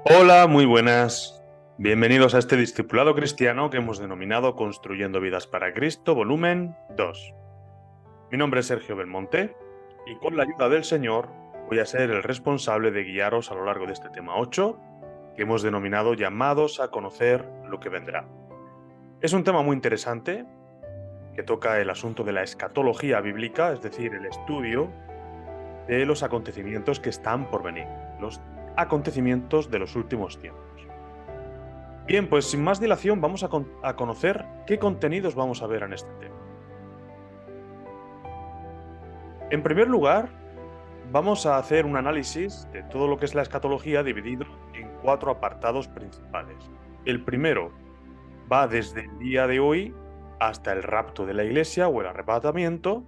Hola, muy buenas. Bienvenidos a este discipulado cristiano que hemos denominado Construyendo Vidas para Cristo, volumen 2. Mi nombre es Sergio Belmonte y con la ayuda del Señor voy a ser el responsable de guiaros a lo largo de este tema 8 que hemos denominado Llamados a conocer lo que vendrá. Es un tema muy interesante que toca el asunto de la escatología bíblica, es decir, el estudio de los acontecimientos que están por venir, los acontecimientos de los últimos tiempos. Bien, pues sin más dilación vamos a conocer qué contenidos vamos a ver en este tema. En primer lugar, vamos a hacer un análisis de todo lo que es la escatología dividido en 4 apartados principales. El primero va desde el día de hoy hasta el rapto de la iglesia o el arrebatamiento.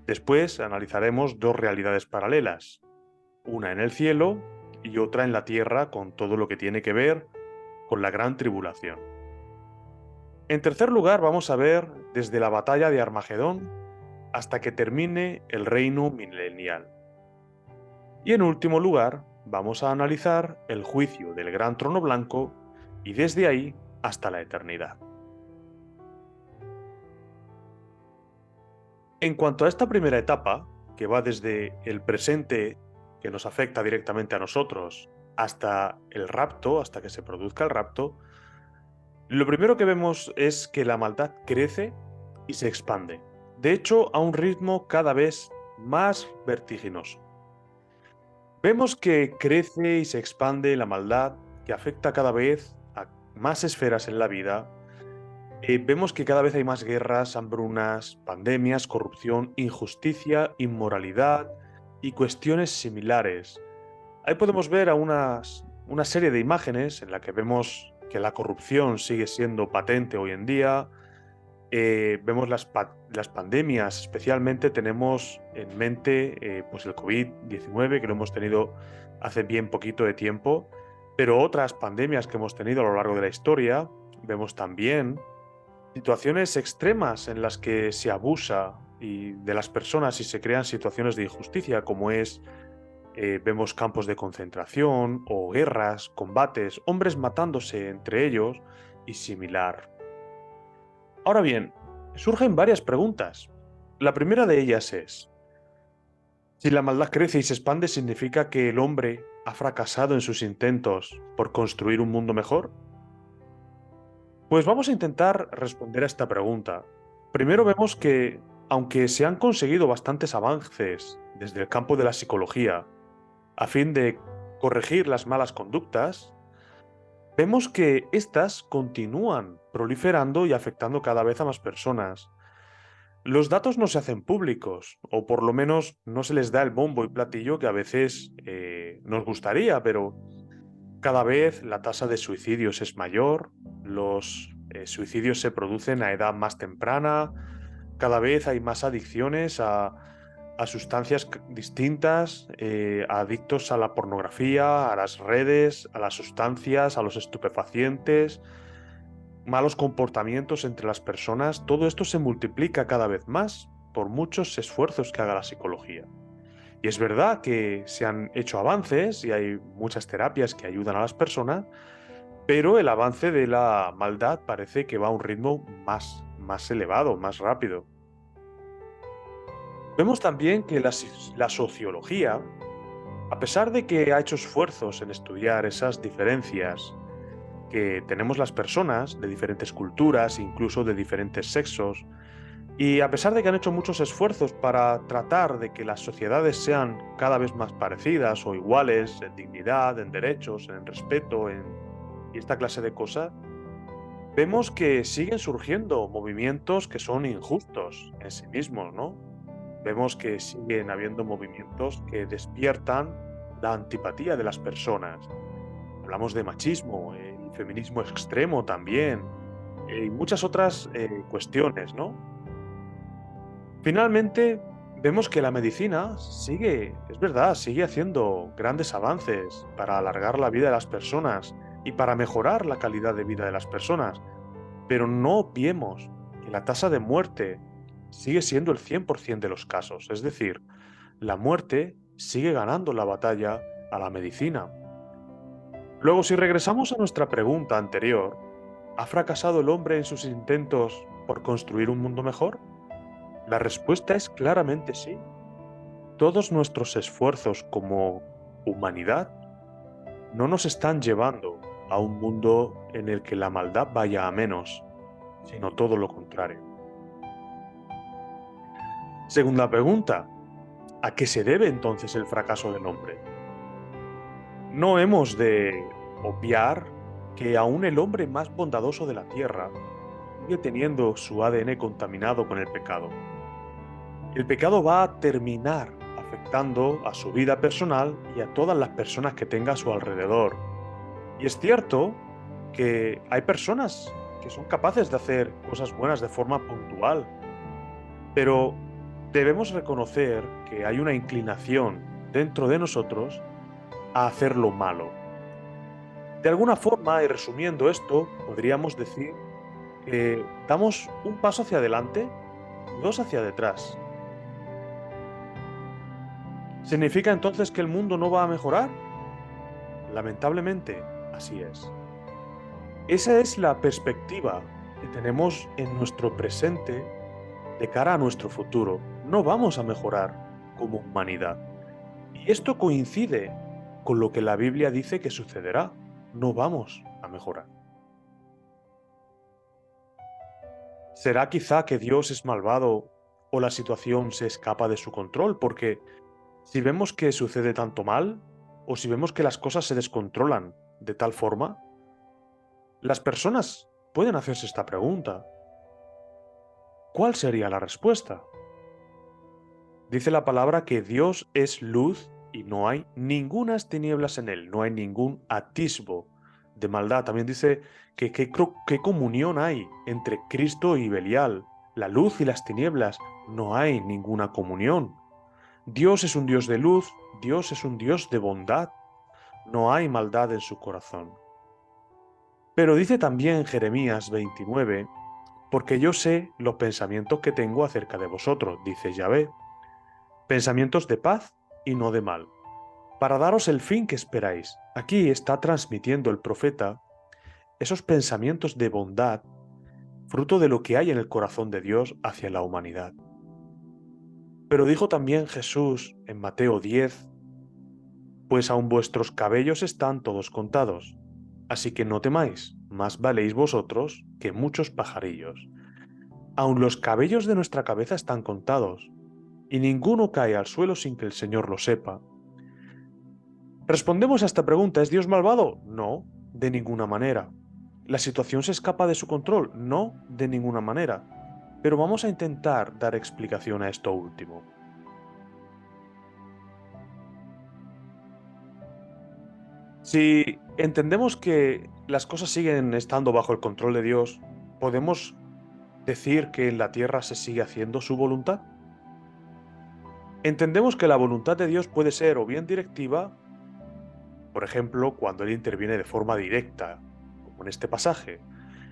Después analizaremos 2 realidades paralelas, una en el cielo y otra en la tierra, con todo lo que tiene que ver con la gran tribulación. En tercer lugar, vamos a ver desde la batalla de Armagedón hasta que termine el reino milenial. Y en último lugar, vamos a analizar el juicio del gran trono blanco y desde ahí hasta la eternidad. En cuanto a esta primera etapa, que va desde el presente, que nos afecta directamente a nosotros, hasta el rapto, hasta que se produzca el rapto, lo primero que vemos es que la maldad crece y se expande. De hecho, a un ritmo cada vez más vertiginoso. Vemos que crece y se expande la maldad, que afecta cada vez a más esferas en la vida. Vemos que cada vez hay más guerras, hambrunas, pandemias, corrupción, injusticia, inmoralidad y cuestiones similares. Ahí podemos ver a una serie de imágenes en la que vemos que la corrupción sigue siendo patente hoy en día. Vemos las pandemias, especialmente tenemos en mente pues el COVID-19, que lo hemos tenido hace bien poquito de tiempo, pero otras pandemias que hemos tenido a lo largo de la historia. Vemos también situaciones extremas en las que se abusa de las personas y se crean situaciones de injusticia, como vemos campos de concentración o guerras, combates, hombres matándose entre ellos y similar. Ahora bien, surgen varias preguntas. La primera de ellas es, si la maldad crece y se expande, ¿significa que el hombre ha fracasado en sus intentos por construir un mundo mejor? Pues vamos a intentar responder a esta pregunta. Primero vemos que, aunque se han conseguido bastantes avances desde el campo de la psicología a fin de corregir las malas conductas, vemos que éstas continúan proliferando y afectando cada vez a más personas. Los datos no se hacen públicos, o por lo menos no se les da el bombo y platillo que a veces nos gustaría, pero cada vez la tasa de suicidios es mayor, los suicidios se producen a edad más temprana, cada vez hay más adicciones a sustancias distintas, adictos a la pornografía, a las redes, a las sustancias, a los estupefacientes, malos comportamientos entre las personas. Todo esto se multiplica cada vez más por muchos esfuerzos que haga la psicología. Y es verdad que se han hecho avances y hay muchas terapias que ayudan a las personas, pero el avance de la maldad parece que va a un ritmo más elevado, más rápido. Vemos también que la sociología, a pesar de que ha hecho esfuerzos en estudiar esas diferencias que tenemos las personas de diferentes culturas, incluso de diferentes sexos, y a pesar de que han hecho muchos esfuerzos para tratar de que las sociedades sean cada vez más parecidas o iguales en dignidad, en derechos, en respeto, y esta clase de cosas, vemos que siguen surgiendo movimientos que son injustos en sí mismos, ¿no? Vemos que siguen habiendo movimientos que despiertan la antipatía de las personas. Hablamos de machismo, y feminismo extremo también, y muchas otras cuestiones, ¿no? Finalmente, vemos que la medicina sigue, es verdad, sigue haciendo grandes avances para alargar la vida de las personas y para mejorar la calidad de vida de las personas, pero no obviemos que la tasa de muerte sigue siendo el 100% de los casos, es decir, la muerte sigue ganando la batalla a la medicina. Luego, si regresamos a nuestra pregunta anterior, ¿ha fracasado el hombre en sus intentos por construir un mundo mejor? La respuesta es claramente sí. Todos nuestros esfuerzos como humanidad no nos están llevando a un mundo en el que la maldad vaya a menos, sino todo lo contrario. Segunda pregunta, ¿a qué se debe entonces el fracaso del hombre? No hemos de obviar que aún el hombre más bondadoso de la tierra sigue teniendo su ADN contaminado con el pecado. El pecado va a terminar afectando a su vida personal y a todas las personas que tenga a su alrededor. Y es cierto que hay personas que son capaces de hacer cosas buenas de forma puntual, pero debemos reconocer que hay una inclinación dentro de nosotros a hacer lo malo. De alguna forma, y resumiendo esto, podríamos decir que damos un paso hacia adelante y dos hacia detrás. ¿Significa entonces que el mundo no va a mejorar? Lamentablemente, así es. Esa es la perspectiva que tenemos en nuestro presente de cara a nuestro futuro. No vamos a mejorar como humanidad. Y esto coincide con lo que la Biblia dice que sucederá. No vamos a mejorar. ¿Será quizá que Dios es malvado o la situación se escapa de su control? Porque si vemos que sucede tanto mal, o si vemos que las cosas se descontrolan de tal forma, las personas pueden hacerse esta pregunta. ¿Cuál sería la respuesta? Dice la palabra que Dios es luz y no hay ningunas tinieblas en él, no hay ningún atisbo de maldad. También dice que qué comunión hay entre Cristo y Belial, la luz y las tinieblas, no hay ninguna comunión. Dios es un Dios de luz, Dios es un Dios de bondad, no hay maldad en su corazón. Pero dice también Jeremías 29, porque yo sé los pensamientos que tengo acerca de vosotros, dice Yahvé, pensamientos de paz y no de mal, para daros el fin que esperáis. Aquí está transmitiendo el profeta esos pensamientos de bondad, fruto de lo que hay en el corazón de Dios hacia la humanidad. Pero dijo también Jesús en Mateo 10, pues aun vuestros cabellos están todos contados, así que no temáis, más valéis vosotros que muchos pajarillos. Aun los cabellos de nuestra cabeza están contados, y ninguno cae al suelo sin que el Señor lo sepa. Respondemos a esta pregunta, ¿es Dios malvado? No, de ninguna manera. ¿La situación se escapa de su control? No, de ninguna manera. Pero vamos a intentar dar explicación a esto último. Si entendemos que las cosas siguen estando bajo el control de Dios, ¿podemos decir que en la tierra se sigue haciendo su voluntad? Entendemos que la voluntad de Dios puede ser o bien directiva, por ejemplo, cuando Él interviene de forma directa, como en este pasaje.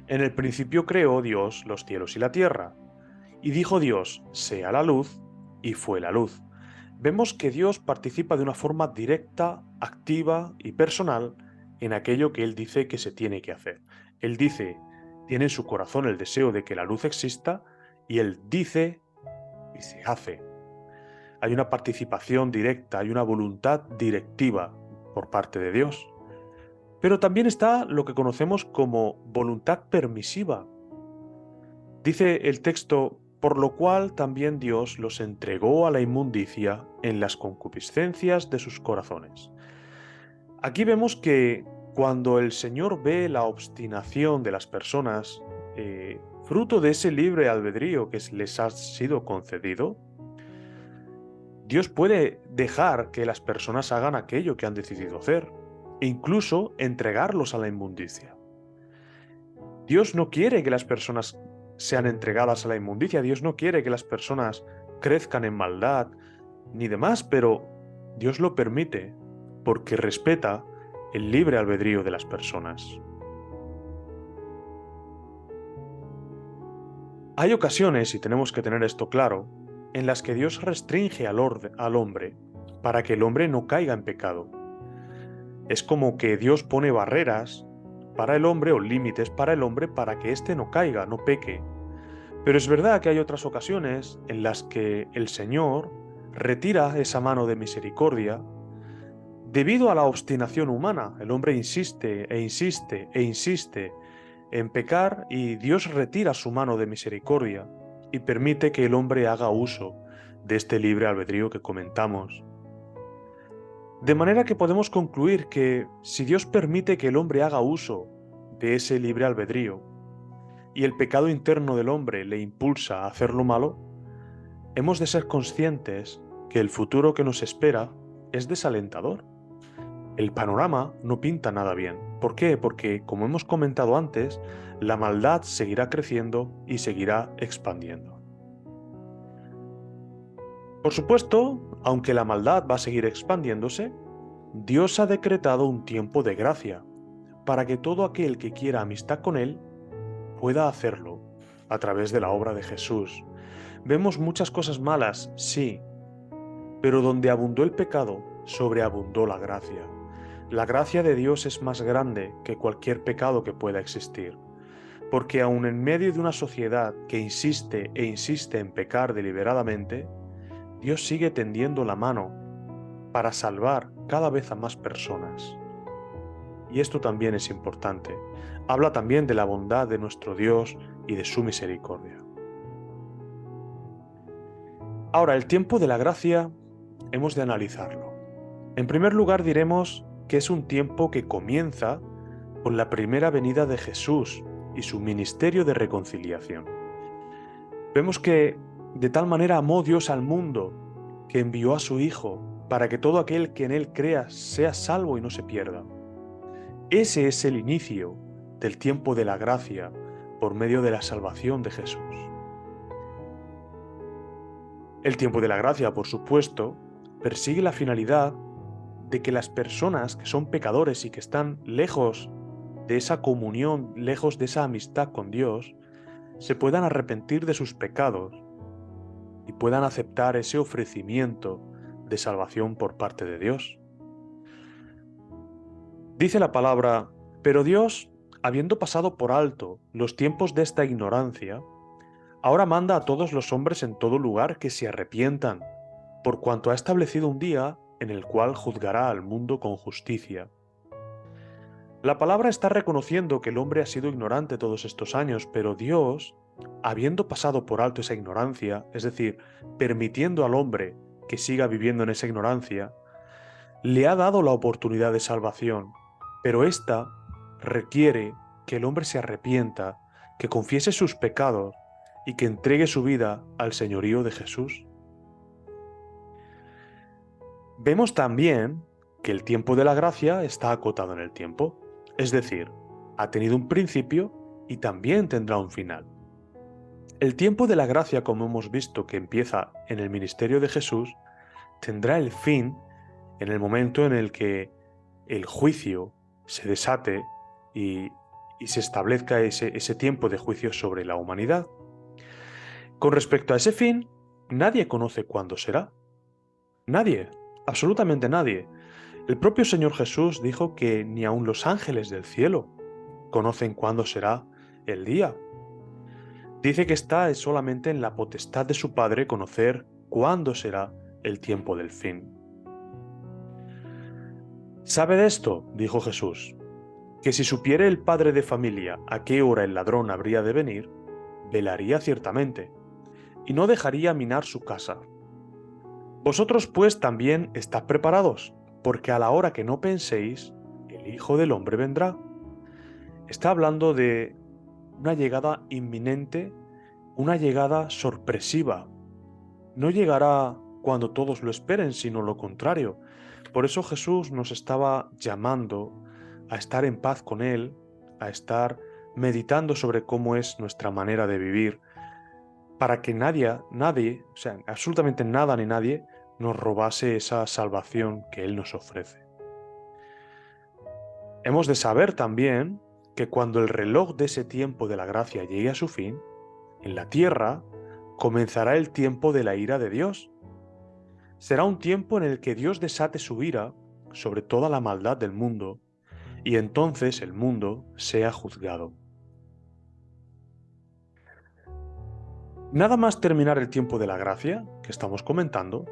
En el principio creó Dios los cielos y la tierra, y dijo Dios, sea la luz, y fue la luz. Vemos que Dios participa de una forma directa, activa y personal en aquello que Él dice que se tiene que hacer. Él dice, tiene en su corazón el deseo de que la luz exista, y Él dice y se hace. Hay una participación directa, hay una voluntad directiva por parte de Dios. Pero también está lo que conocemos como voluntad permisiva. Dice el texto, por lo cual también Dios los entregó a la inmundicia en las concupiscencias de sus corazones. Aquí vemos que cuando el Señor ve la obstinación de las personas, fruto de ese libre albedrío que les ha sido concedido, Dios puede dejar que las personas hagan aquello que han decidido hacer, e incluso entregarlos a la inmundicia. Dios no quiere que las personas sean entregadas a la inmundicia, Dios no quiere que las personas crezcan en maldad ni demás, pero Dios lo permite porque respeta el libre albedrío de las personas. Hay ocasiones, y tenemos que tener esto claro, en las que Dios restringe al hombre para que el hombre no caiga en pecado. Es como que Dios pone barreras para el hombre o límites para el hombre para que éste no caiga, no peque. Pero es verdad que hay otras ocasiones en las que el Señor retira esa mano de misericordia debido a la obstinación humana. El hombre insiste e insiste e insiste en pecar y Dios retira su mano de misericordia y permite que el hombre haga uso de este libre albedrío que comentamos. De manera que podemos concluir que si Dios permite que el hombre haga uso de ese libre albedrío y el pecado interno del hombre le impulsa a hacer lo malo, hemos de ser conscientes que el futuro que nos espera es desalentador. El panorama no pinta nada bien. ¿Por qué? Porque, como hemos comentado antes, la maldad seguirá creciendo y seguirá expandiendo. Por supuesto, aunque la maldad va a seguir expandiéndose, Dios ha decretado un tiempo de gracia para que todo aquel que quiera amistad con Él pueda hacerlo a través de la obra de Jesús. Vemos muchas cosas malas, sí, pero donde abundó el pecado, sobreabundó la gracia. La gracia de Dios es más grande que cualquier pecado que pueda existir, porque aun en medio de una sociedad que insiste e insiste en pecar deliberadamente, Dios sigue tendiendo la mano para salvar cada vez a más personas. Y esto también es importante. Habla también de la bondad de nuestro Dios y de su misericordia. Ahora, el tiempo de la gracia hemos de analizarlo. En primer lugar, diremos que es un tiempo que comienza con la primera venida de Jesús y su ministerio de reconciliación. Vemos que de tal manera amó Dios al mundo que envió a su Hijo para que todo aquel que en Él crea sea salvo y no se pierda. Ese es el inicio del tiempo de la gracia por medio de la salvación de Jesús. El tiempo de la gracia, por supuesto, persigue la finalidad de que las personas que son pecadores y que están lejos de esa comunión, lejos de esa amistad con Dios, se puedan arrepentir de sus pecados y puedan aceptar ese ofrecimiento de salvación por parte de Dios. Dice la palabra, pero Dios, habiendo pasado por alto los tiempos de esta ignorancia, ahora manda a todos los hombres en todo lugar que se arrepientan, por cuanto ha establecido un día en el cual juzgará al mundo con justicia. La palabra está reconociendo que el hombre ha sido ignorante todos estos años, pero Dios, habiendo pasado por alto esa ignorancia, es decir, permitiendo al hombre que siga viviendo en esa ignorancia, le ha dado la oportunidad de salvación, pero ésta requiere que el hombre se arrepienta, que confiese sus pecados y que entregue su vida al señorío de Jesús. Vemos también que el tiempo de la gracia está acotado en el tiempo, es decir, ha tenido un principio y también tendrá un final. El tiempo de la gracia, como hemos visto que empieza en el ministerio de Jesús, tendrá el fin en el momento en el que el juicio se desate y se establezca ese tiempo de juicio sobre la humanidad. Con respecto a ese fin, nadie conoce cuándo será. Nadie, absolutamente nadie. El propio Señor Jesús dijo que ni aun los ángeles del cielo conocen cuándo será el día. Dice que está solamente en la potestad de su Padre conocer cuándo será el tiempo del fin. ¿Sabe de esto? Dijo Jesús, que si supiere el padre de familia a qué hora el ladrón habría de venir, velaría ciertamente, y no dejaría minar su casa. Vosotros pues también estad preparados, porque a la hora que no penséis, el Hijo del Hombre vendrá. Está hablando de una llegada inminente, una llegada sorpresiva. No llegará cuando todos lo esperen, sino lo contrario. Por eso Jesús nos estaba llamando a estar en paz con Él, a estar meditando sobre cómo es nuestra manera de vivir, para que nadie, o sea, absolutamente nada ni nadie, nos robase esa salvación que Él nos ofrece. Hemos de saber también que cuando el reloj de ese tiempo de la gracia llegue a su fin, en la tierra comenzará el tiempo de la ira de Dios. Será un tiempo en el que Dios desate su ira sobre toda la maldad del mundo, y entonces el mundo sea juzgado. Nada más terminar el tiempo de la gracia que estamos comentando,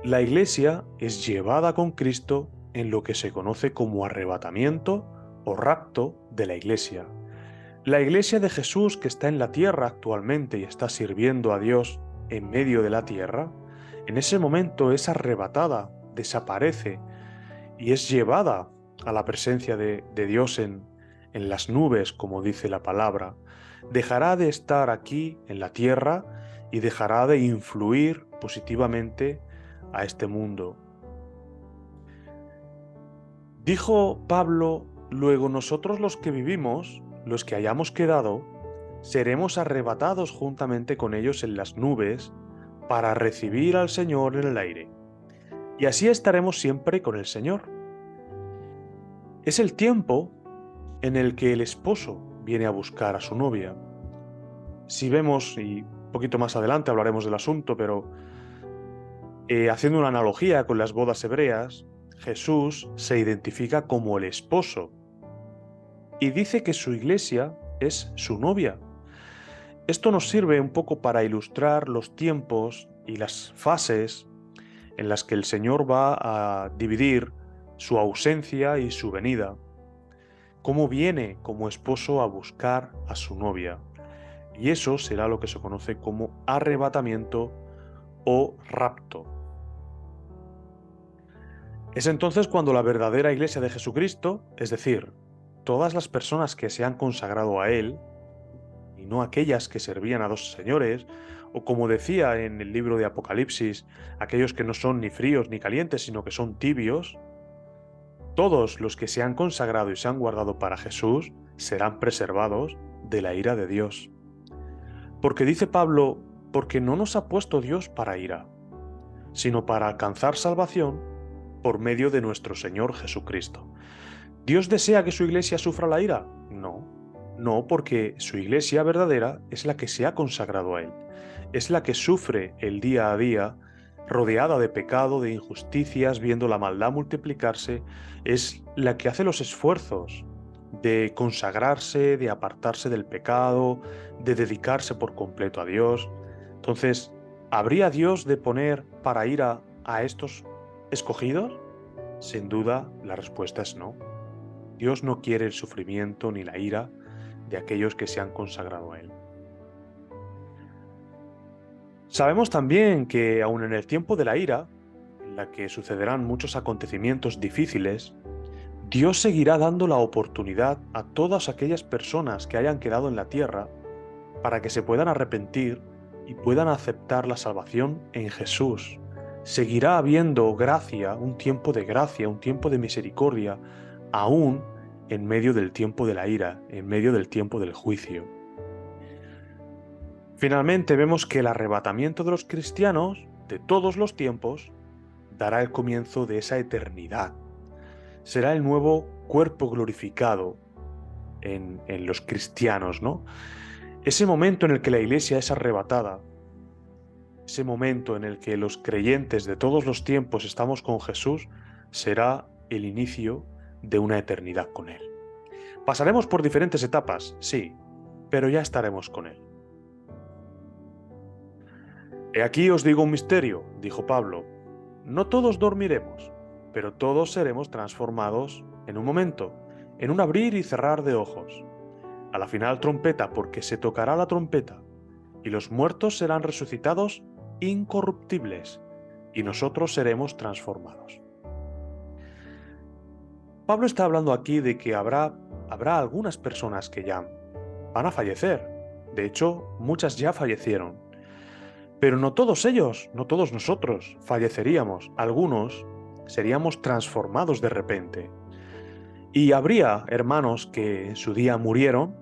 la Iglesia es llevada con Cristo en lo que se conoce como arrebatamiento o rapto de la Iglesia. La Iglesia de Jesús que está en la tierra actualmente y está sirviendo a Dios en medio de la tierra, en ese momento es arrebatada, desaparece y es llevada a la presencia de Dios en las nubes, como dice la palabra. Dejará de estar aquí en la tierra y dejará de influir positivamente a este mundo. Dijo Pablo, luego nosotros los que vivimos, los que hayamos quedado, seremos arrebatados juntamente con ellos en las nubes para recibir al Señor en el aire. Y así estaremos siempre con el Señor. Es el tiempo en el que el esposo viene a buscar a su novia. Si vemos, y un poquito más adelante hablaremos del asunto, pero haciendo una analogía con las bodas hebreas, Jesús se identifica como el esposo y dice que su iglesia es su novia. Esto nos sirve un poco para ilustrar los tiempos y las fases en las que el Señor va a dividir su ausencia y su venida. Cómo viene como esposo a buscar a su novia. Y eso será lo que se conoce como arrebatamiento o rapto. Es entonces cuando la verdadera Iglesia de Jesucristo, es decir, todas las personas que se han consagrado a Él, y no aquellas que servían a dos señores, o como decía en el libro de Apocalipsis, aquellos que no son ni fríos ni calientes, sino que son tibios, todos los que se han consagrado y se han guardado para Jesús serán preservados de la ira de Dios. Porque dice Pablo, porque no nos ha puesto Dios para ira, sino para alcanzar salvación por medio de nuestro Señor Jesucristo. ¿Dios desea que su iglesia sufra la ira? No, porque su iglesia verdadera es la que se ha consagrado a Él, es la que sufre el día a día, rodeada de pecado, de injusticias, viendo la maldad multiplicarse, es la que hace los esfuerzos de consagrarse, de apartarse del pecado, de dedicarse por completo a Dios. Entonces, ¿habría Dios de poner para ira a estos escogidos? Sin duda, la respuesta es no. Dios no quiere el sufrimiento ni la ira de aquellos que se han consagrado a Él. Sabemos también que aun en el tiempo de la ira, en la que sucederán muchos acontecimientos difíciles, Dios seguirá dando la oportunidad a todas aquellas personas que hayan quedado en la tierra para que se puedan arrepentir y puedan aceptar la salvación en Jesús. Seguirá habiendo gracia, un tiempo de misericordia, aún en medio del tiempo de la ira, en medio del tiempo del juicio. Finalmente vemos que el arrebatamiento de los cristianos de todos los tiempos dará el comienzo de esa eternidad. Será el nuevo cuerpo glorificado en los cristianos, ¿no? Ese momento en el que la iglesia es arrebatada, ese momento en el que los creyentes de todos los tiempos estamos con Jesús, será el inicio de una eternidad con Él. Pasaremos por diferentes etapas, sí, pero ya estaremos con Él. He aquí os digo un misterio, dijo Pablo. No todos dormiremos, pero todos seremos transformados en un momento, en un abrir y cerrar de ojos. A la final trompeta, porque se tocará la trompeta, y los muertos serán resucitados incorruptibles, y nosotros seremos transformados. Pablo está hablando aquí de que habrá algunas personas que ya van a fallecer. De hecho, muchas ya fallecieron. Pero no todos ellos, no todos nosotros falleceríamos. Algunos seríamos transformados de repente. Y habría hermanos que en su día murieron,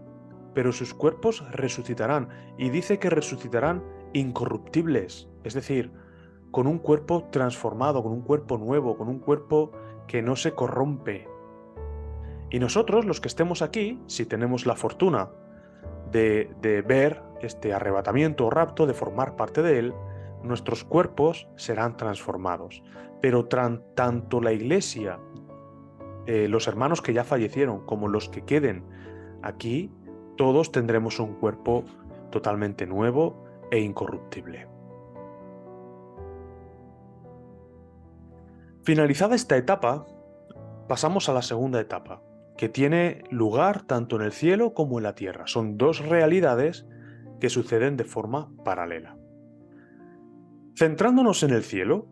pero sus cuerpos resucitarán. Y dice que resucitarán incorruptibles, es decir, con un cuerpo transformado, con un cuerpo nuevo, con un cuerpo que no se corrompe. Y nosotros, los que estemos aquí, si tenemos la fortuna de ver este arrebatamiento o rapto, de formar parte de él, nuestros cuerpos serán transformados, pero tanto la iglesia, los hermanos que ya fallecieron, como los que queden aquí, todos tendremos un cuerpo totalmente nuevo e incorruptible. Finalizada esta etapa, pasamos a la segunda etapa, que tiene lugar tanto en el cielo como en la tierra. Son dos realidades que suceden de forma paralela. Centrándonos en el cielo,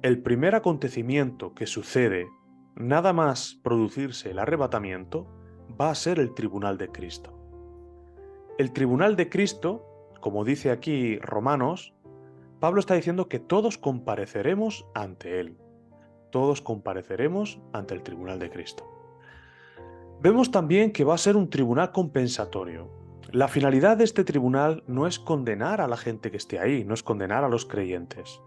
el primer acontecimiento que sucede nada más producirse el arrebatamiento va a ser el tribunal de Cristo. El tribunal de Cristo, como dice aquí Romanos, Pablo está diciendo que todos compareceremos ante él. Todos compareceremos ante el tribunal de Cristo. Vemos también que va a ser un tribunal compensatorio. La finalidad de este tribunal no es condenar a la gente que esté ahí, no es condenar a los creyentes,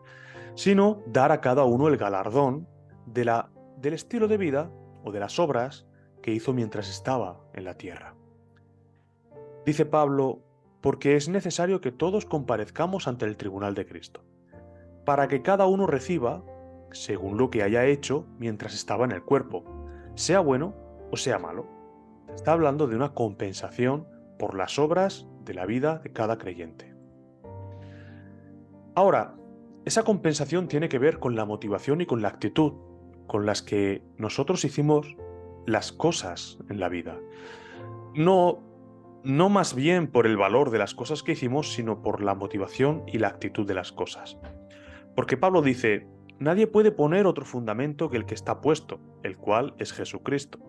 sino dar a cada uno el galardón del estilo de vida o de las obras que hizo mientras estaba en la tierra. Dice Pablo, porque es necesario que todos comparezcamos ante el tribunal de Cristo, para que cada uno reciba según lo que haya hecho mientras estaba en el cuerpo, sea bueno o sea malo. Está hablando de una compensación por las obras de la vida de cada creyente. Ahora, esa compensación tiene que ver con la motivación y con la actitud con las que nosotros hicimos las cosas en la vida. No más bien por el valor de las cosas que hicimos, sino por la motivación y la actitud de las cosas. Porque Pablo dice, nadie puede poner otro fundamento que el que está puesto, el cual es Jesucristo.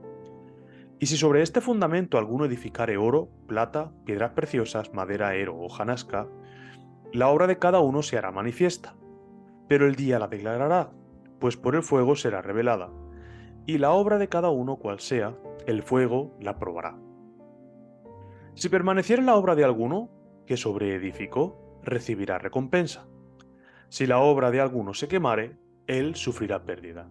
Y si sobre este fundamento alguno edificare oro, plata, piedras preciosas, madera, heno o hojarasca, la obra de cada uno se hará manifiesta, pero el día la declarará, pues por el fuego será revelada, y la obra de cada uno cual sea, el fuego la probará. Si permaneciere la obra de alguno, que sobreedificó, recibirá recompensa. Si la obra de alguno se quemare, él sufrirá pérdida.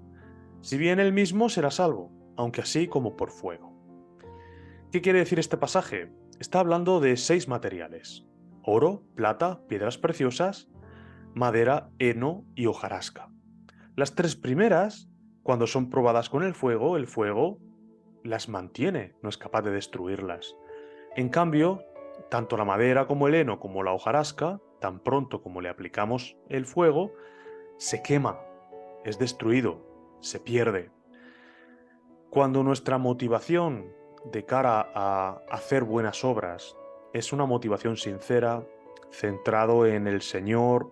Si bien él mismo será salvo, aunque así como por fuego. ¿Qué quiere decir este pasaje? Está hablando de 6 materiales: oro, plata, piedras preciosas, madera, heno y hojarasca. Las 3 primeras, cuando son probadas con el fuego las mantiene, no es capaz de destruirlas. En cambio, tanto la madera como el heno como la hojarasca, tan pronto como le aplicamos el fuego, se quema, es destruido, se pierde. Cuando nuestra motivación de cara a hacer buenas obras es una motivación sincera, centrado en el Señor,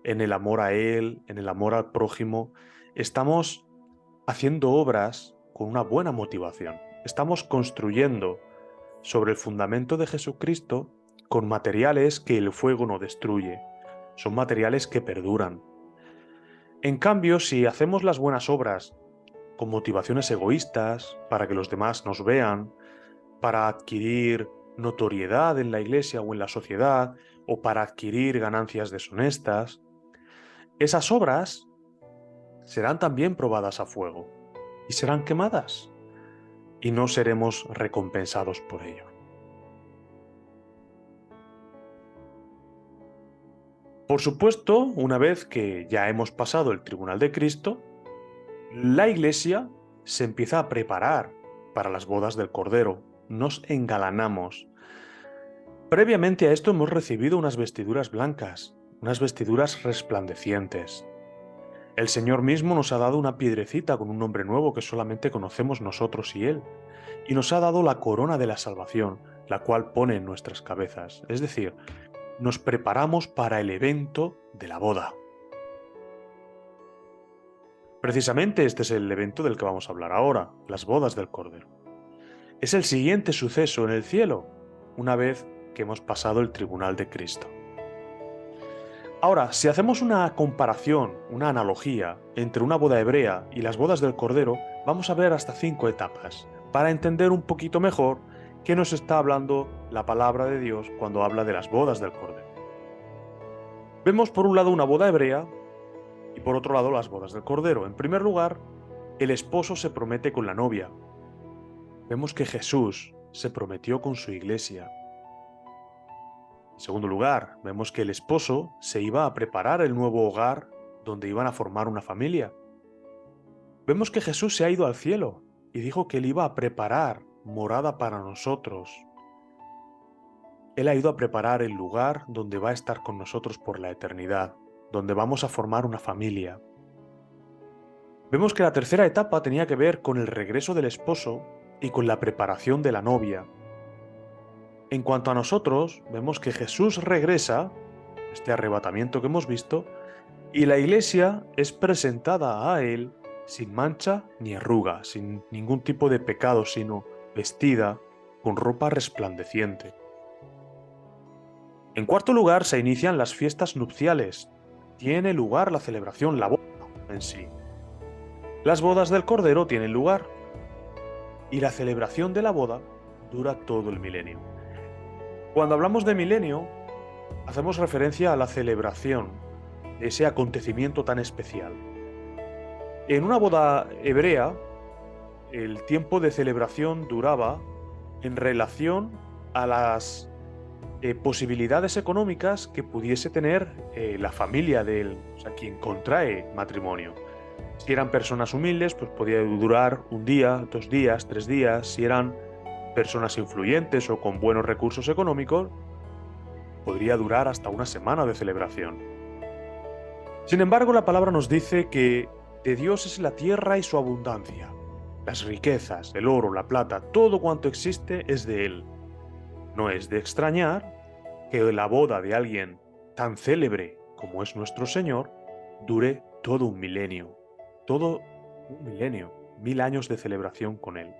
en el amor a Él, en el amor al prójimo, estamos haciendo obras con una buena motivación. Estamos construyendo sobre el fundamento de Jesucristo con materiales que el fuego no destruye. Son materiales que perduran. En cambio, si hacemos las buenas obras con motivaciones egoístas, para que los demás nos vean, para adquirir notoriedad en la iglesia o en la sociedad, o para adquirir ganancias deshonestas, esas obras serán también probadas a fuego y serán quemadas, y no seremos recompensados por ello. Por supuesto, una vez que ya hemos pasado el tribunal de Cristo, la iglesia se empieza a preparar para las bodas del Cordero. Nos engalanamos. Previamente a esto hemos recibido unas vestiduras blancas, unas vestiduras resplandecientes. El Señor mismo nos ha dado una piedrecita con un nombre nuevo que solamente conocemos nosotros y Él, y nos ha dado la corona de la salvación, la cual pone en nuestras cabezas. Es decir, nos preparamos para el evento de la boda. Precisamente este es el evento del que vamos a hablar ahora, las bodas del Cordero. Es el siguiente suceso en el cielo, una vez que hemos pasado el tribunal de Cristo. Ahora, si hacemos una comparación, una analogía entre una boda hebrea y las bodas del Cordero, vamos a ver hasta 5 etapas, para entender un poquito mejor qué nos está hablando la palabra de Dios cuando habla de las bodas del Cordero. Vemos por un lado una boda hebrea y por otro lado las bodas del Cordero. En primer lugar, el esposo se promete con la novia. Vemos que Jesús se prometió con su iglesia. En segundo lugar, vemos que el esposo se iba a preparar el nuevo hogar donde iban a formar una familia. Vemos que Jesús se ha ido al cielo y dijo que él iba a preparar morada para nosotros. Él ha ido a preparar el lugar donde va a estar con nosotros por la eternidad, donde vamos a formar una familia. Vemos que la tercera etapa tenía que ver con el regreso del esposo y con la preparación de la novia. En cuanto a nosotros, vemos que Jesús regresa, este arrebatamiento que hemos visto, y la iglesia es presentada a él sin mancha ni arruga, sin ningún tipo de pecado, sino vestida con ropa resplandeciente. En cuarto lugar, se inician las fiestas nupciales. Tiene lugar la celebración, la boda en sí. Las bodas del Cordero tienen lugar y la celebración de la boda dura todo el milenio. Cuando hablamos de milenio, hacemos referencia a la celebración de ese acontecimiento tan especial. En una boda hebrea, el tiempo de celebración duraba en relación a las posibilidades económicas que pudiese tener la familia o sea, quien contrae matrimonio. Si eran personas humildes, pues podía durar un día, 2 días, 3 días. Si eran personas influyentes o con buenos recursos económicos, podría durar hasta una semana de celebración. Sin embargo, la palabra nos dice que de Dios es la tierra y su abundancia. Las riquezas, el oro, la plata, todo cuanto existe es de Él. No es de extrañar que la boda de alguien tan célebre como es nuestro Señor dure todo un milenio. Todo un milenio, 1000 años de celebración con Él.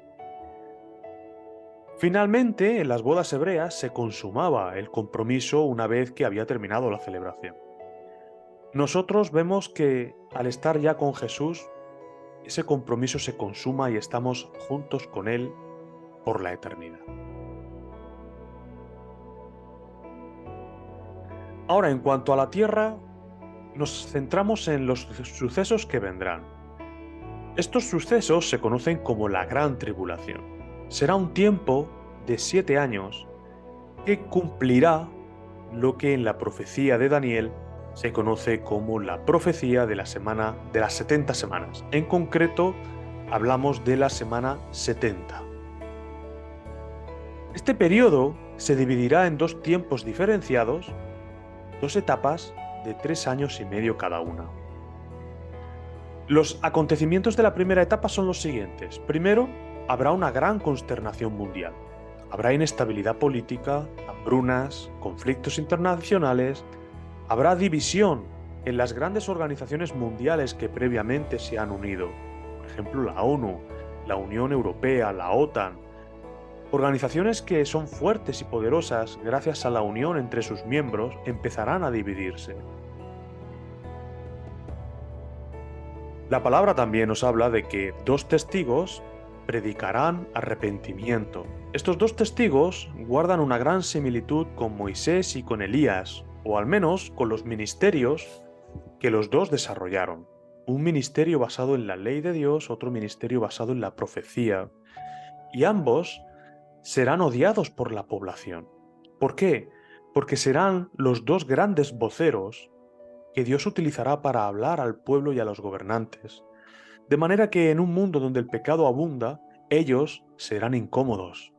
Finalmente, en las bodas hebreas se consumaba el compromiso una vez que había terminado la celebración. Nosotros vemos que al estar ya con Jesús, ese compromiso se consuma y estamos juntos con Él por la eternidad. Ahora, en cuanto a la tierra, nos centramos en los sucesos que vendrán. Estos sucesos se conocen como la Gran Tribulación. Será un tiempo de 7 años que cumplirá lo que en la profecía de Daniel se conoce como la profecía de las 70 semanas. En concreto, hablamos de la semana 70. Este periodo se dividirá en 2 tiempos diferenciados, 2 etapas de 3 años y medio cada una. Los acontecimientos de la primera etapa son los siguientes. Primero, habrá una gran consternación mundial. Habrá inestabilidad política, hambrunas, conflictos internacionales, habrá división en las grandes organizaciones mundiales que previamente se han unido. Por ejemplo, la ONU, la Unión Europea, la OTAN. Organizaciones que son fuertes y poderosas gracias a la unión entre sus miembros empezarán a dividirse. La palabra también nos habla de que 2 testigos predicarán arrepentimiento. Estos 2 testigos guardan una gran similitud con Moisés y con Elías, o al menos con los ministerios que los 2 desarrollaron. Un ministerio basado en la ley de Dios, otro ministerio basado en la profecía. Y ambos serán odiados por la población. ¿Por qué? Porque serán los 2 grandes voceros que Dios utilizará para hablar al pueblo y a los gobernantes. De manera que en un mundo donde el pecado abunda, ellos serán incómodos.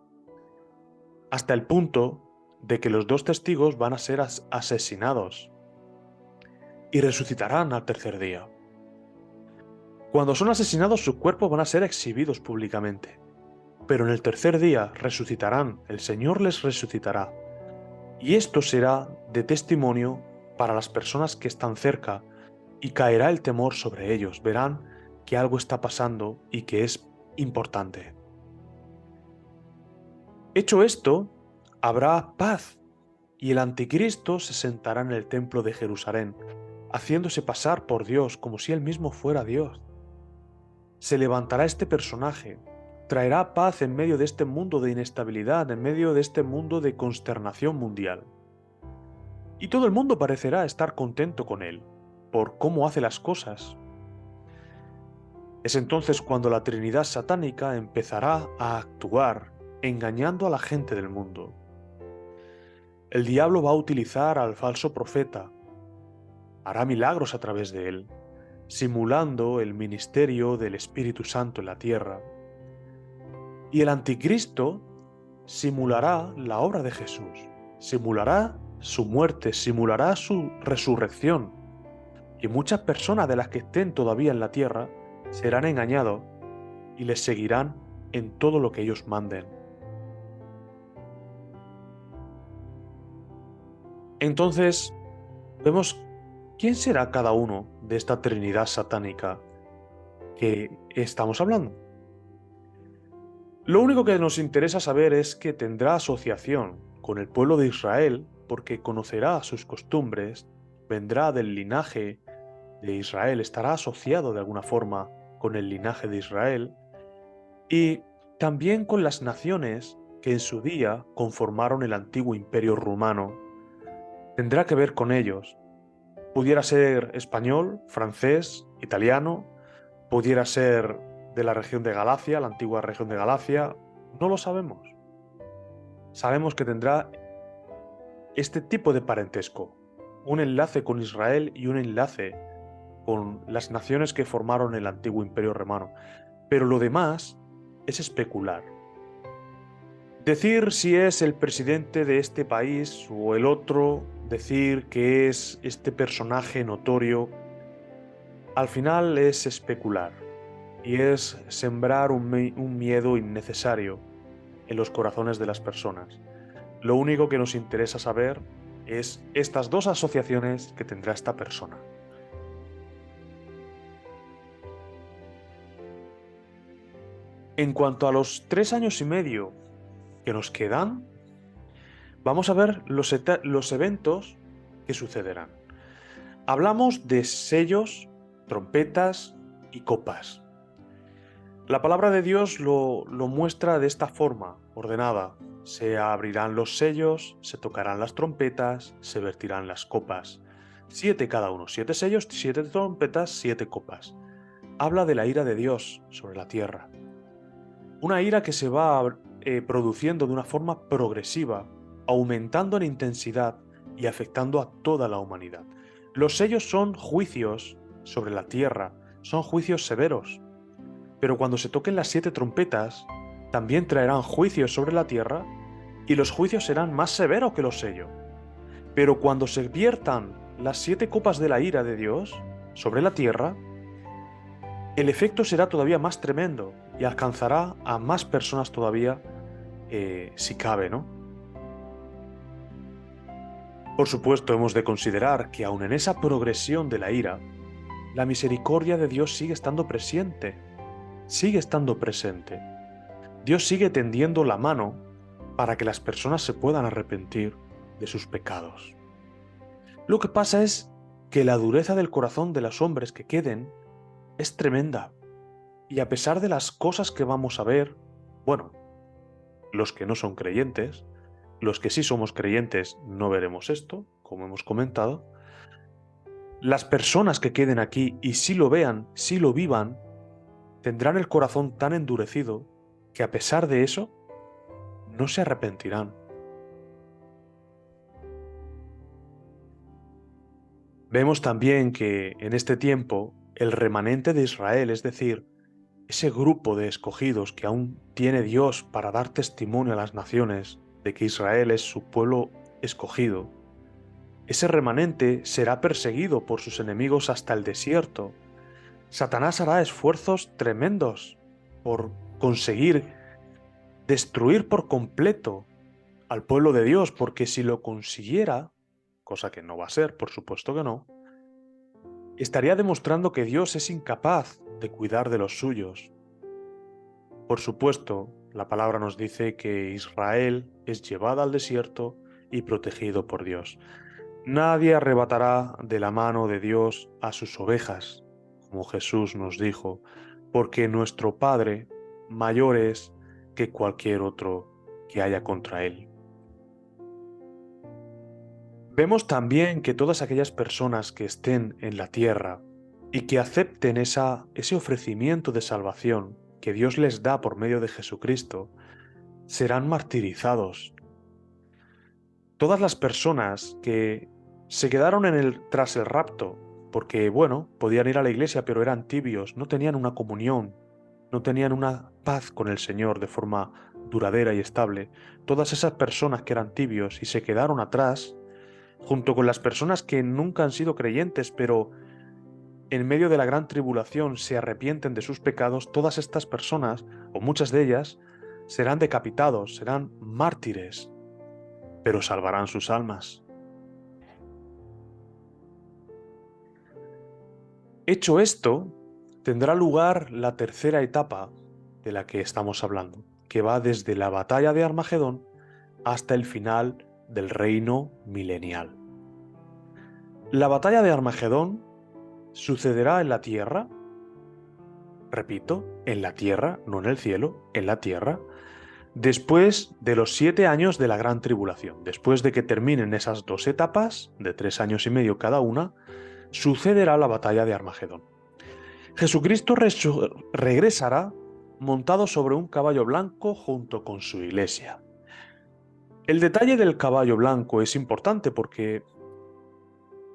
Hasta el punto de que los 2 testigos van a ser asesinados y resucitarán al tercer día. Cuando son asesinados, sus cuerpos van a ser exhibidos públicamente. Pero en el tercer día resucitarán, el Señor les resucitará. Y esto será de testimonio para las personas que están cerca y caerá el temor sobre ellos. Verán que algo está pasando y que es importante. Hecho esto, habrá paz y el anticristo se sentará en el templo de Jerusalén, haciéndose pasar por Dios como si él mismo fuera Dios. Se levantará este personaje, traerá paz en medio de este mundo de inestabilidad, en medio de este mundo de consternación mundial. Y todo el mundo parecerá estar contento con él, por cómo hace las cosas. Es entonces cuando la Trinidad satánica empezará a actuar, engañando a la gente del mundo. El diablo va a utilizar al falso profeta, hará milagros a través de él, simulando el ministerio del Espíritu Santo en la tierra. Y el anticristo simulará la obra de Jesús, simulará su muerte, simulará su resurrección. Y muchas personas de las que estén todavía en la tierra serán engañados y les seguirán en todo lo que ellos manden. Entonces, vemos quién será cada uno de esta Trinidad satánica que estamos hablando. Lo único que nos interesa saber es que tendrá asociación con el pueblo de Israel porque conocerá sus costumbres, vendrá del linaje de Israel, estará asociado de alguna forma con el linaje de Israel y también con las naciones que en su día conformaron el antiguo imperio rumano. Tendrá que ver con ellos. Pudiera ser español, francés, italiano, pudiera ser de la región de Galacia, la antigua región de Galacia, no lo sabemos. Sabemos que tendrá este tipo de parentesco, un enlace con Israel y un enlace con las naciones que formaron el antiguo imperio romano. Pero lo demás es especular. Decir si es el presidente de este país o el otro, decir que es este personaje notorio, al final es especular y es sembrar un miedo innecesario en los corazones de las personas. Lo único que nos interesa saber es estas dos asociaciones que tendrá esta persona. En cuanto a los 3 años y medio que nos quedan, vamos a ver los eventos que sucederán. Hablamos de sellos, trompetas y copas. La palabra de Dios lo muestra de esta forma, ordenada. Se abrirán los sellos, se tocarán las trompetas, se vertirán las copas. 7 cada uno, 7 sellos, 7 trompetas, 7 copas. Habla de la ira de Dios sobre la tierra. Una ira que se va produciendo de una forma progresiva, aumentando en intensidad y afectando a toda la humanidad. Los sellos son juicios sobre la tierra, son juicios severos. Pero cuando se toquen las 7 trompetas, también traerán juicios sobre la tierra y los juicios serán más severos que los sellos. Pero cuando se viertan las 7 copas de la ira de Dios sobre la tierra, el efecto será todavía más tremendo y alcanzará a más personas todavía, si cabe, ¿no? Por supuesto, hemos de considerar que aun en esa progresión de la ira, la misericordia de Dios sigue estando presente. Sigue estando presente. Dios sigue tendiendo la mano para que las personas se puedan arrepentir de sus pecados. Lo que pasa es que la dureza del corazón de los hombres que queden es tremenda. Y a pesar de las cosas que vamos a ver, bueno, los que no son creyentes, los que sí somos creyentes no veremos esto, como hemos comentado. Las personas que queden aquí y sí lo vean, sí lo vivan, tendrán el corazón tan endurecido que a pesar de eso, no se arrepentirán. Vemos también que en este tiempo el remanente de Israel, es decir, ese grupo de escogidos que aún tiene Dios para dar testimonio a las naciones de que Israel es su pueblo escogido, ese remanente será perseguido por sus enemigos hasta el desierto. Satanás hará esfuerzos tremendos por conseguir destruir por completo al pueblo de Dios, porque si lo consiguiera, cosa que no va a ser, por supuesto que no, estaría demostrando que Dios es incapaz de cuidar de los suyos. Por supuesto, la palabra nos dice que Israel es llevada al desierto y protegido por Dios. Nadie arrebatará de la mano de Dios a sus ovejas, como Jesús nos dijo, porque nuestro Padre mayor es que cualquier otro que haya contra Él. Vemos también que todas aquellas personas que estén en la tierra y que acepten ese ofrecimiento de salvación que Dios les da por medio de Jesucristo, serán martirizados. Todas las personas que se quedaron tras el rapto, porque, bueno, podían ir a la iglesia, pero eran tibios, no tenían una comunión, no tenían una paz con el Señor de forma duradera y estable. Todas esas personas que eran tibios y se quedaron atrás, junto con las personas que nunca han sido creyentes, pero en medio de la gran tribulación se arrepienten de sus pecados, todas estas personas, o muchas de ellas, serán decapitados, serán mártires, pero salvarán sus almas. Hecho esto, tendrá lugar la tercera etapa de la que estamos hablando, que va desde la batalla de Armagedón hasta el final del reino milenial. La batalla de Armagedón sucederá en la tierra, repito, en la tierra, no en el cielo, en la tierra, después de los 7 años de la gran tribulación. Después de que terminen esas dos etapas, de 3 años y medio cada una, sucederá la batalla de Armagedón. Jesucristo regresará montado sobre un caballo blanco junto con su iglesia. El detalle del caballo blanco es importante porque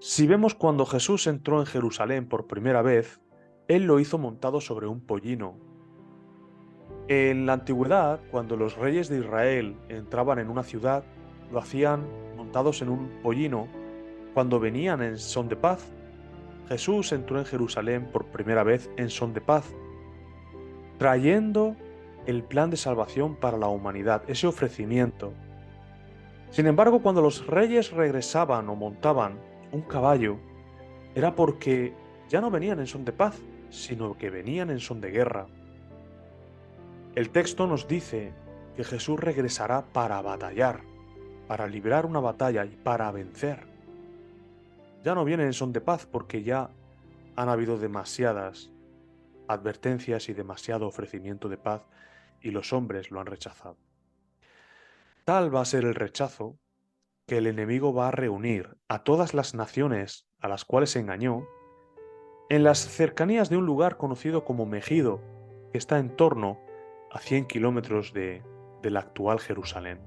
si vemos cuando Jesús entró en Jerusalén por primera vez, él lo hizo montado sobre un pollino. En la antigüedad, cuando los reyes de Israel entraban en una ciudad, lo hacían montados en un pollino cuando venían en son de paz. Jesús entró en Jerusalén por primera vez en son de paz, trayendo el plan de salvación para la humanidad, ese ofrecimiento. Sin embargo, cuando los reyes regresaban o montaban un caballo, era porque ya no venían en son de paz, sino que venían en son de guerra. El texto nos dice que Jesús regresará para batallar, para librar una batalla y para vencer. Ya no viene en son de paz porque ya han habido demasiadas advertencias y demasiado ofrecimiento de paz y los hombres lo han rechazado. Tal va a ser el rechazo que el enemigo va a reunir a todas las naciones a las cuales engañó en las cercanías de un lugar conocido como Megido, que está en torno a 100 kilómetros de la actual Jerusalén.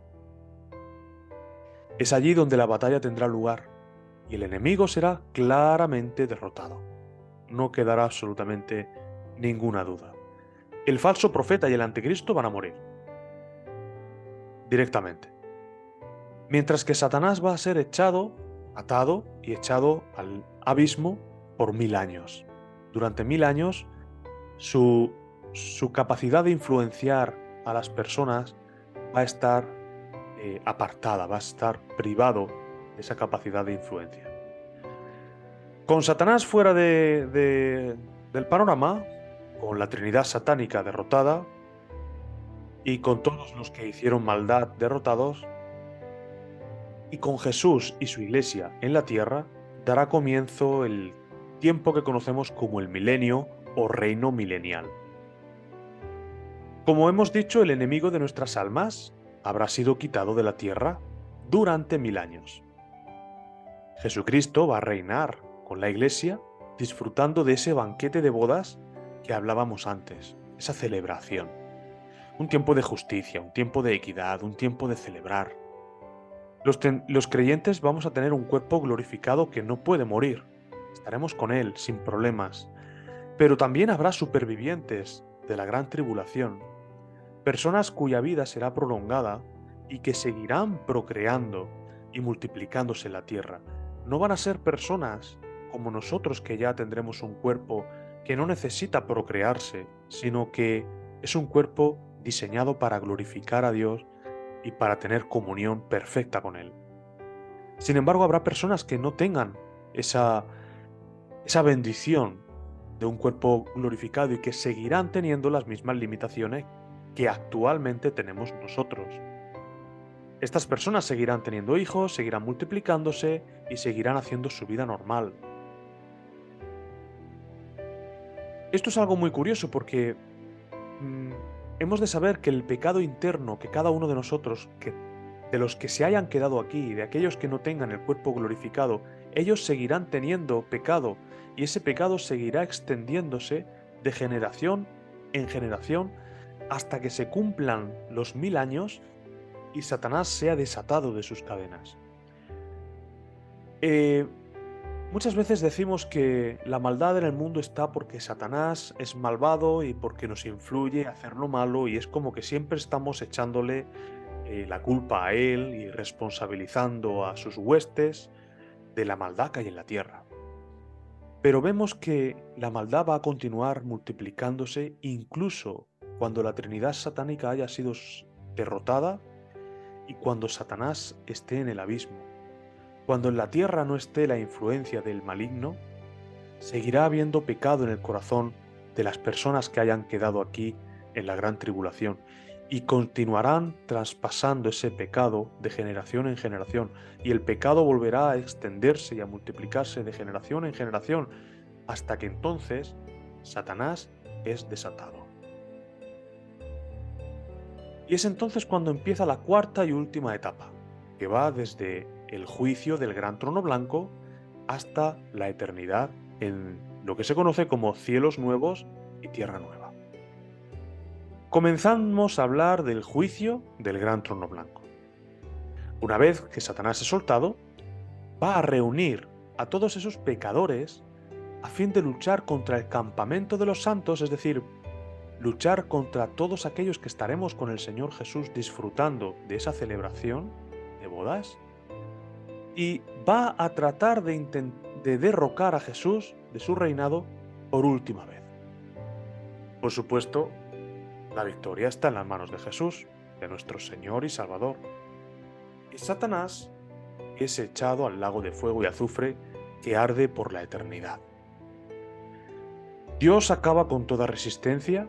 Es allí donde la batalla tendrá lugar y el enemigo será claramente derrotado. No quedará absolutamente ninguna duda. El falso profeta y el anticristo van a morir directamente. Mientras que Satanás va a ser echado, atado y echado al abismo por 1000 años. Durante 1000 años, su capacidad de influenciar a las personas va a estar apartada, va a estar privado de esa capacidad de influencia. Con Satanás fuera del panorama, con la Trinidad satánica derrotada y con todos los que hicieron maldad derrotados, y con Jesús y su iglesia en la tierra, dará comienzo el tiempo que conocemos como el milenio o reino milenial. Como hemos dicho, el enemigo de nuestras almas habrá sido quitado de la tierra durante 1000 años. Jesucristo va a reinar con la iglesia disfrutando de ese banquete de bodas que hablábamos antes, esa celebración. Un tiempo de justicia, un tiempo de equidad, un tiempo de celebrar. Los creyentes vamos a tener un cuerpo glorificado que no puede morir. Estaremos con Él sin problemas. Pero también habrá supervivientes de la gran tribulación, personas cuya vida será prolongada y que seguirán procreando y multiplicándose en la tierra. No van a ser personas como nosotros que ya tendremos un cuerpo que no necesita procrearse, sino que es un cuerpo diseñado para glorificar a Dios y para tener comunión perfecta con Él. Sin embargo, habrá personas que no tengan esa bendición de un cuerpo glorificado y que seguirán teniendo las mismas limitaciones que actualmente tenemos nosotros. Estas personas seguirán teniendo hijos, seguirán multiplicándose y seguirán haciendo su vida normal. Esto es algo muy curioso porque hemos de saber que el pecado interno que cada uno de nosotros, de los que se hayan quedado aquí, de aquellos que no tengan el cuerpo glorificado, ellos seguirán teniendo pecado y ese pecado seguirá extendiéndose de generación en generación hasta que se cumplan los 1000 años y Satanás sea desatado de sus cadenas. Eh, Muchas veces decimos que la maldad en el mundo está porque Satanás es malvado y porque nos influye a hacer lo malo, y es como que siempre estamos echándole la culpa a él y responsabilizando a sus huestes de la maldad que hay en la tierra. Pero vemos que la maldad va a continuar multiplicándose incluso cuando la Trinidad satánica haya sido derrotada y cuando Satanás esté en el abismo. Cuando en la tierra no esté la influencia del maligno, seguirá habiendo pecado en el corazón de las personas que hayan quedado aquí en la gran tribulación, y continuarán traspasando ese pecado de generación en generación, y el pecado volverá a extenderse y a multiplicarse de generación en generación, hasta que entonces Satanás es desatado. Y es entonces cuando empieza la cuarta y última etapa, que va desde el juicio del gran trono blanco hasta la eternidad en lo que se conoce como cielos nuevos y tierra nueva. Comenzamos a hablar del juicio del gran trono blanco. Una vez que Satanás es soltado, va a reunir a todos esos pecadores a fin de luchar contra el campamento de los santos, es decir, luchar contra todos aquellos que estaremos con el Señor Jesús disfrutando de esa celebración de bodas, y va a tratar de derrocar a Jesús de su reinado por última vez. Por supuesto, la victoria está en las manos de Jesús, de nuestro Señor y Salvador. Y Satanás es echado al lago de fuego y azufre que arde por la eternidad. Dios acaba con toda resistencia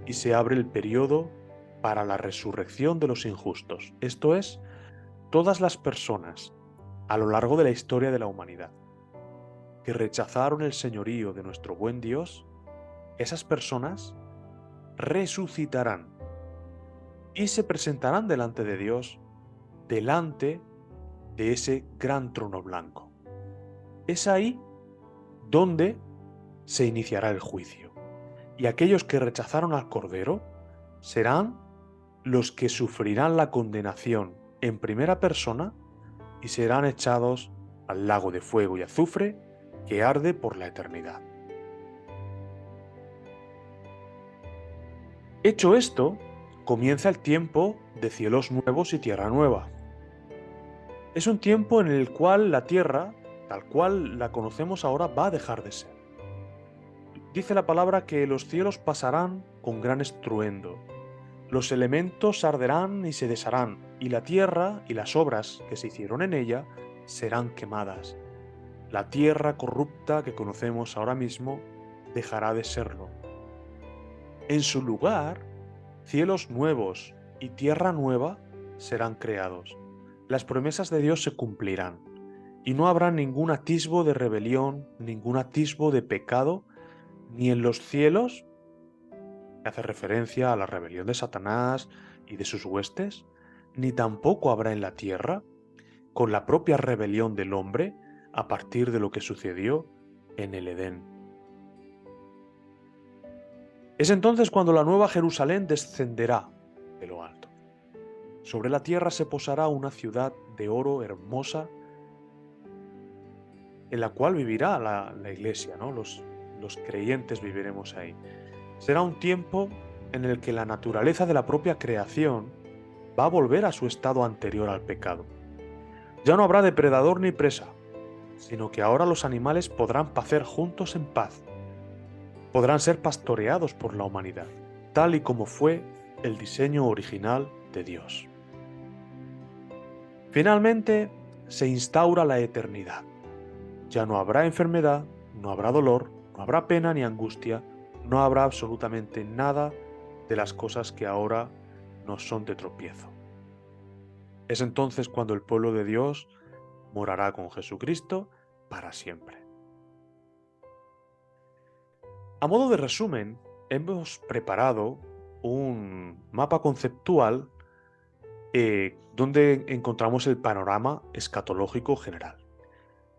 y se abre el periodo para la resurrección de los injustos, esto es, todas las personas a lo largo de la historia de la humanidad que rechazaron el señorío de nuestro buen Dios, esas personas resucitarán y se presentarán delante de Dios, delante de ese gran trono blanco. Es ahí donde se iniciará el juicio, y aquellos que rechazaron al Cordero serán los que sufrirán la condenación en primera persona y serán echados al lago de fuego y azufre que arde por la eternidad. Hecho esto, comienza el tiempo de cielos nuevos y tierra nueva. Es un tiempo en el cual la tierra, tal cual la conocemos ahora, va a dejar de ser. Dice la palabra que los cielos pasarán con gran estruendo, los elementos arderán y se desharán, y la tierra y las obras que se hicieron en ella serán quemadas. La tierra corrupta que conocemos ahora mismo dejará de serlo. En su lugar, cielos nuevos y tierra nueva serán creados. Las promesas de Dios se cumplirán, y no habrá ningún atisbo de rebelión, ningún atisbo de pecado, ni en los cielos, que hace referencia a la rebelión de Satanás y de sus huestes, ni tampoco habrá en la tierra, con la propia rebelión del hombre a partir de lo que sucedió en el Edén. Es entonces cuando la nueva Jerusalén descenderá de lo alto. Sobre la tierra se posará una ciudad de oro hermosa, en la cual vivirá la iglesia, ¿no? Los creyentes viviremos ahí. Será un tiempo en el que la naturaleza de la propia creación va a volver a su estado anterior al pecado. Ya no habrá depredador ni presa, sino que ahora los animales podrán pacer juntos en paz. Podrán ser pastoreados por la humanidad, tal y como fue el diseño original de Dios. Finalmente, se instaura la eternidad. Ya no habrá enfermedad, no habrá dolor, no habrá pena ni angustia, no habrá absolutamente nada de las cosas que ahora nos son de tropiezo. Es entonces cuando el pueblo de Dios morará con Jesucristo para siempre. A modo de resumen, hemos preparado un mapa conceptual donde encontramos el panorama escatológico general.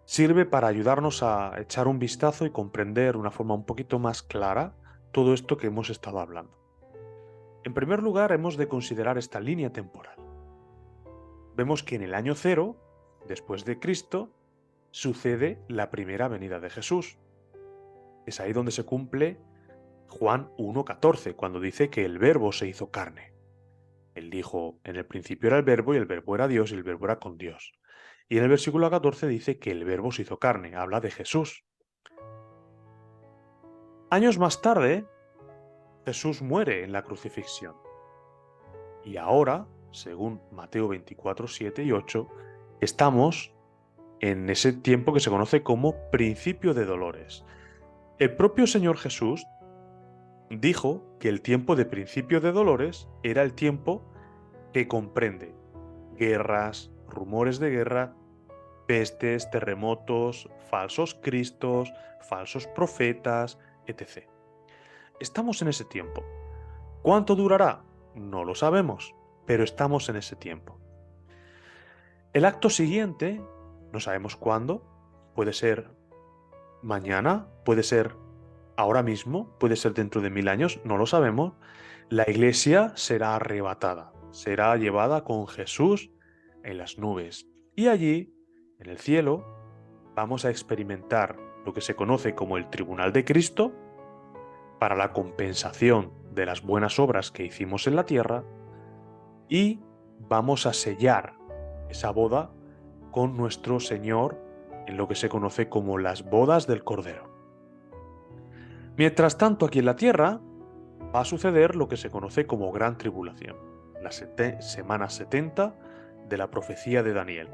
Sirve para ayudarnos a echar un vistazo y comprender de una forma un poquito más clara todo esto que hemos estado hablando. En primer lugar, hemos de considerar esta línea temporal. Vemos que en el año 0, después de Cristo, sucede la primera venida de Jesús. Es ahí donde se cumple Juan 1:14, cuando dice que el Verbo se hizo carne. Él dijo, en el principio era el Verbo y el Verbo era Dios y el Verbo era con Dios. Y en el versículo 14 dice que el Verbo se hizo carne, habla de Jesús. Años más tarde, Jesús muere en la crucifixión. Y ahora, según Mateo 24, 7 y 8, estamos en ese tiempo que se conoce como principio de dolores. El propio Señor Jesús dijo que el tiempo de principio de dolores era el tiempo que comprende guerras, rumores de guerra, pestes, terremotos, falsos cristos, falsos profetas, etc. Estamos en ese tiempo. ¿Cuánto durará? No lo sabemos, pero estamos en ese tiempo. El acto siguiente, no sabemos cuándo, puede ser mañana, puede ser ahora mismo, puede ser dentro de 1000 años, no lo sabemos. La iglesia será arrebatada, será llevada con Jesús en las nubes. Y allí, en el cielo, vamos a experimentar lo que se conoce como el tribunal de Cristo para la compensación de las buenas obras que hicimos en la tierra y vamos a sellar esa boda con nuestro Señor en lo que se conoce como las bodas del Cordero. Mientras tanto, aquí en la tierra va a suceder lo que se conoce como Gran Tribulación, la semana 70 de la profecía de Daniel,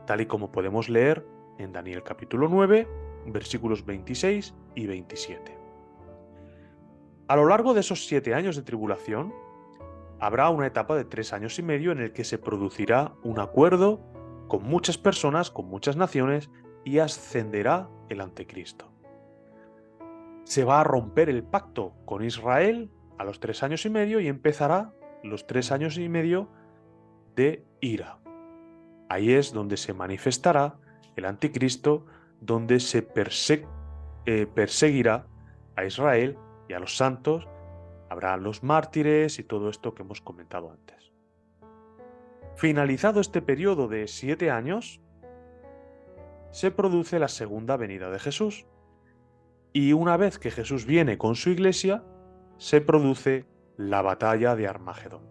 tal y como podemos leer en Daniel capítulo 9, versículos 26 y 27. A lo largo de esos 7 años de tribulación, habrá una etapa de 3 años y medio en el que se producirá un acuerdo con muchas personas, con muchas naciones, y ascenderá el anticristo. Se va a romper el pacto con Israel a los 3 años y medio y empezará los 3 años y medio de ira. Ahí es donde se manifestará el anticristo, donde se perseguirá a Israel y a los santos. Habrá los mártires y todo esto que hemos comentado antes. Finalizado este periodo de 7 años, se produce la segunda venida de Jesús. Y una vez que Jesús viene con su iglesia, se produce la batalla de Armagedón.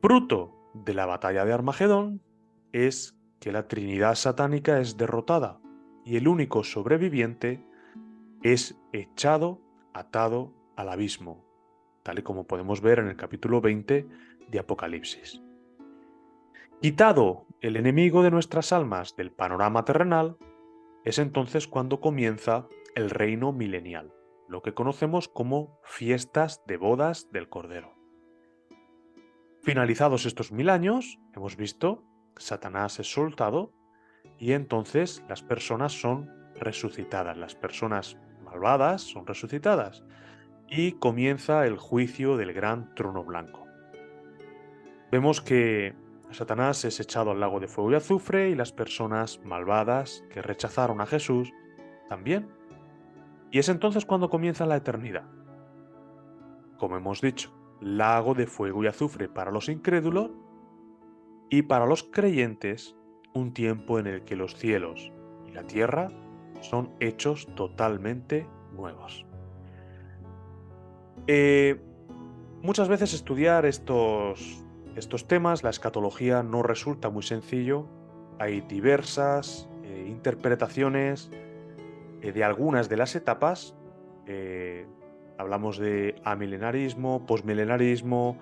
Fruto de la batalla de Armagedón es que la Trinidad satánica es derrotada y el único sobreviviente es echado, atado al abismo, tal y como podemos ver en el capítulo 20 de Apocalipsis. Quitado el enemigo de nuestras almas del panorama terrenal, es entonces cuando comienza el reino milenial, lo que conocemos como fiestas de bodas del Cordero. Finalizados estos 1000 años, hemos visto, Satanás es soltado y entonces las personas son resucitadas, las personas malvadas son resucitadas y comienza el juicio del gran trono blanco. Vemos que Satanás es echado al lago de fuego y azufre y las personas malvadas que rechazaron a Jesús también. Y es entonces cuando comienza la eternidad. Como hemos dicho, lago de fuego y azufre para los incrédulos y para los creyentes un tiempo en el que los cielos y la tierra son hechos totalmente nuevos. Muchas veces estudiar estos temas, la escatología, no resulta muy sencillo. Hay diversas interpretaciones de algunas de las etapas. Hablamos de amilenarismo, posmilenarismo,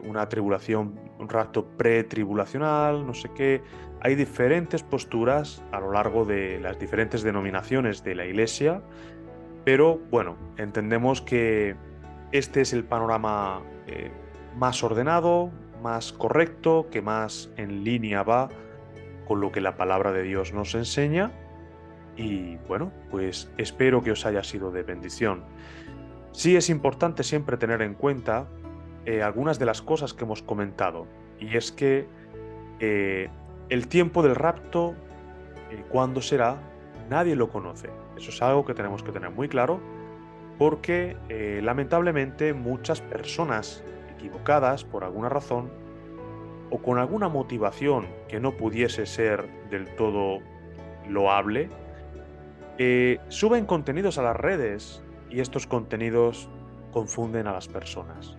una tribulación, un rapto pretribulacional, no sé qué. Hay diferentes posturas a lo largo de las diferentes denominaciones de la Iglesia, pero bueno, entendemos que este es el panorama más ordenado, más correcto, que más en línea va con lo que la palabra de Dios nos enseña. Y bueno, pues espero que os haya sido de bendición. Sí es importante siempre tener en cuenta algunas de las cosas que hemos comentado, y es que el tiempo del rapto, cuándo será, nadie lo conoce. Eso es algo que tenemos que tener muy claro, porque lamentablemente muchas personas equivocadas por alguna razón o con alguna motivación que no pudiese ser del todo loable, suben contenidos a las redes y estos contenidos confunden a las personas.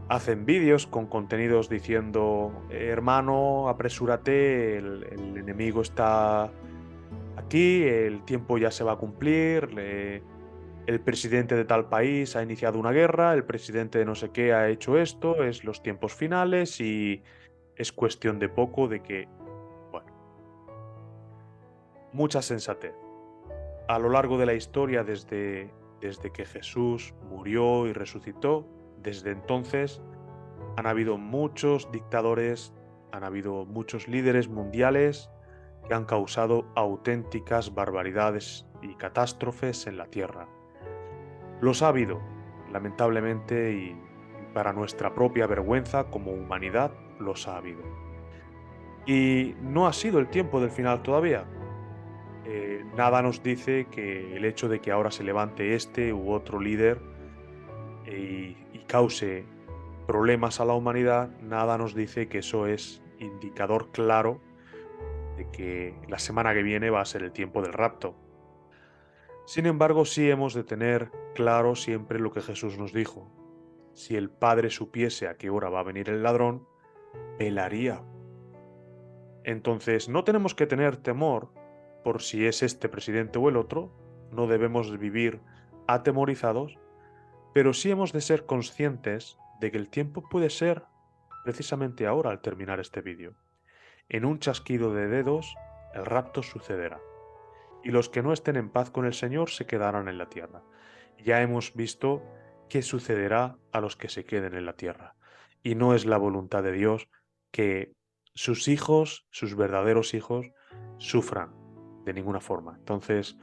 Hacen vídeos con contenidos diciendo, hermano, apresúrate, el enemigo está aquí, el tiempo ya se va a cumplir, el presidente de tal país ha iniciado una guerra, el presidente de no sé qué ha hecho esto, es los tiempos finales y es cuestión de poco de que, bueno, mucha sensatez. A lo largo de la historia, desde que Jesús murió y resucitó, desde entonces han habido muchos dictadores, han habido muchos líderes mundiales que han causado auténticas barbaridades y catástrofes en la tierra. Los ha habido, lamentablemente, y para nuestra propia vergüenza como humanidad, los ha habido. Y no ha sido el tiempo del final todavía. Nada nos dice que el hecho de que ahora se levante este u otro líder y cause problemas a la humanidad, nada nos dice que eso es indicador claro de que la semana que viene va a ser el tiempo del rapto. Sin embargo, sí hemos de tener claro siempre lo que Jesús nos dijo. Si el Padre supiese a qué hora va a venir el ladrón, velaría. Entonces, no tenemos que tener temor por si es este presidente o el otro, no debemos vivir atemorizados, pero sí hemos de ser conscientes de que el tiempo puede ser precisamente ahora al terminar este vídeo. En un chasquido de dedos, el rapto sucederá. Y los que no estén en paz con el Señor se quedarán en la tierra. Ya hemos visto qué sucederá a los que se queden en la tierra. Y no es la voluntad de Dios que sus hijos, sus verdaderos hijos, sufran de ninguna forma. Entonces,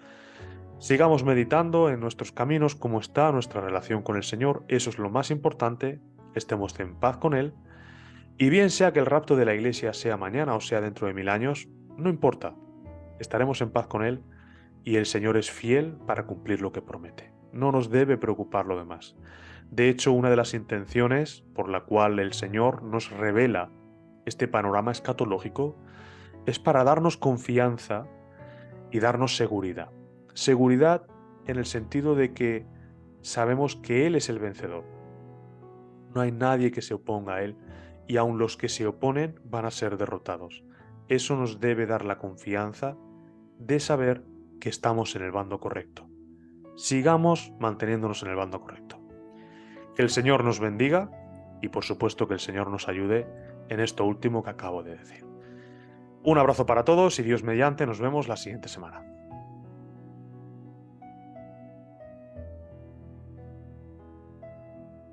sigamos meditando en nuestros caminos, cómo está nuestra relación con el Señor. Eso es lo más importante, estemos en paz con Él. Y bien sea que el rapto de la iglesia sea mañana o sea dentro de 1000 años, no importa. Estaremos en paz con Él y el Señor es fiel para cumplir lo que promete. No nos debe preocupar lo demás. De hecho, una de las intenciones por la cual el Señor nos revela este panorama escatológico es para darnos confianza y darnos seguridad. Seguridad en el sentido de que sabemos que Él es el vencedor. No hay nadie que se oponga a Él y aun los que se oponen van a ser derrotados. Eso nos debe dar la confianza de saber que estamos en el bando correcto. Sigamos manteniéndonos en el bando correcto. Que el Señor nos bendiga y por supuesto que el Señor nos ayude en esto último que acabo de decir. Un abrazo para todos y Dios mediante nos vemos la siguiente semana.